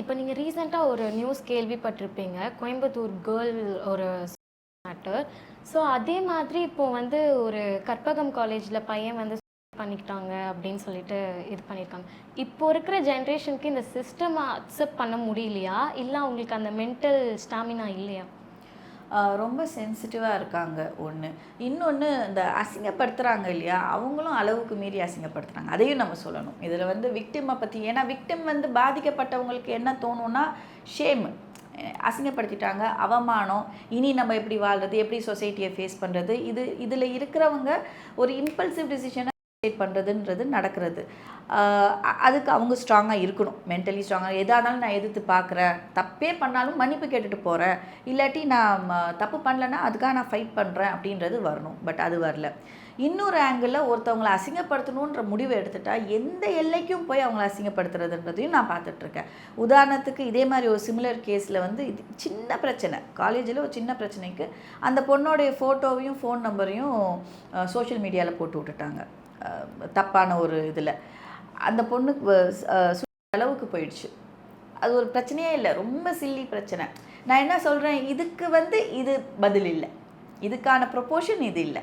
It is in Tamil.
இப்போ நீங்க ரீசென்ட்டா ஒரு நியூஸ் கேள்விப்பட்டிருப்பீங்க. கோயம்புத்தூர் கேர்ள் ஒரு மேட்டர். ஸோ அதே மாதிரி இப்போ வந்து ஒரு கற்பகம் காலேஜ்ல பையன் வந்து பண்ணிக்கிட்டாங்க அப்படின்னு சொல்லிட்டு இது பண்ணியிருக்காங்க. இப்போ இருக்கிற ஜென்ரேஷனுக்கு இந்த சிஸ்டம் அக்செப்ட் பண்ண முடியலையா? இல்ல அவங்களுக்கு அந்த மென்டல் ஸ்டாமினா இல்லையா? ரொம்ப சென்சிட்டிவாக இருக்காங்க ஒன்று. இன்னொன்று இந்த அசிங்கப்படுத்துகிறாங்க இல்லையா, அவங்களும் அளவுக்கு மீறி அசிங்கப்படுத்துகிறாங்க. அதையும் நம்ம சொல்லணும். இதில் வந்து விக்டிமை பற்றி, ஏன்னா விக்டிம் வந்து பாதிக்கப்பட்டவங்களுக்கு என்ன தோணும்னா ஷேமு. அசிங்கப்படுத்திட்டாங்க, அவமானம், இனி நம்ம எப்படி வாழ்கிறது, எப்படி சொசைட்டியை ஃபேஸ் பண்ணுறது, இதில் இருக்கிறவங்க ஒரு இம்பல்சிவ் டிசிஷனை பண்ணுறதுன்றது நடக்கிறது. அதுக்கு அவங்க ஸ்ட்ராங்காக இருக்கணும், மென்டலி ஸ்ட்ராங்காக. எதாக இருந்தாலும் நான் எதிர்த்து பார்க்குறேன், தப்பே பண்ணாலும் மன்னிப்பு கேட்டுட்டு போகிறேன், இல்லாட்டி நான் தப்பு பண்ணலைன்னா அதுக்காக நான் ஃபைட் பண்ணுறேன் அப்படின்றது வரணும். பட் அது வரல. இன்னொரு ஆங்கிளில் ஒருத்தவங்களை அசிங்கப்படுத்தணுன்ற முடிவை எடுத்துட்டா எந்த எல்லைக்கும் போய் அவங்கள அசிங்கப்படுத்துறதுன்றதையும் நான் பார்த்துட்ருக்கேன். உதாரணத்துக்கு இதே மாதிரி ஒரு சிமிலர் கேஸில் வந்து இது சின்ன பிரச்சனை, காலேஜில் ஒரு சின்ன பிரச்சனைக்கு அந்த பொண்ணோடைய ஃபோட்டோவையும் ஃபோன் நம்பரையும் சோஷியல் மீடியாவில் போட்டு விட்டுட்டாங்க. தப்பான ஒரு இதில் அந்த பொண்ணுக்கு அளவுக்கு போயிடுச்சு. அது ஒரு பிரச்சனையே இல்லை, ரொம்ப சில்லி பிரச்சனை. நான் என்ன சொல்கிறேன், இதுக்கு வந்து இது பதில் இல்லை, இதுக்கான ப்ரொப்போர்ஷன் இது இல்லை.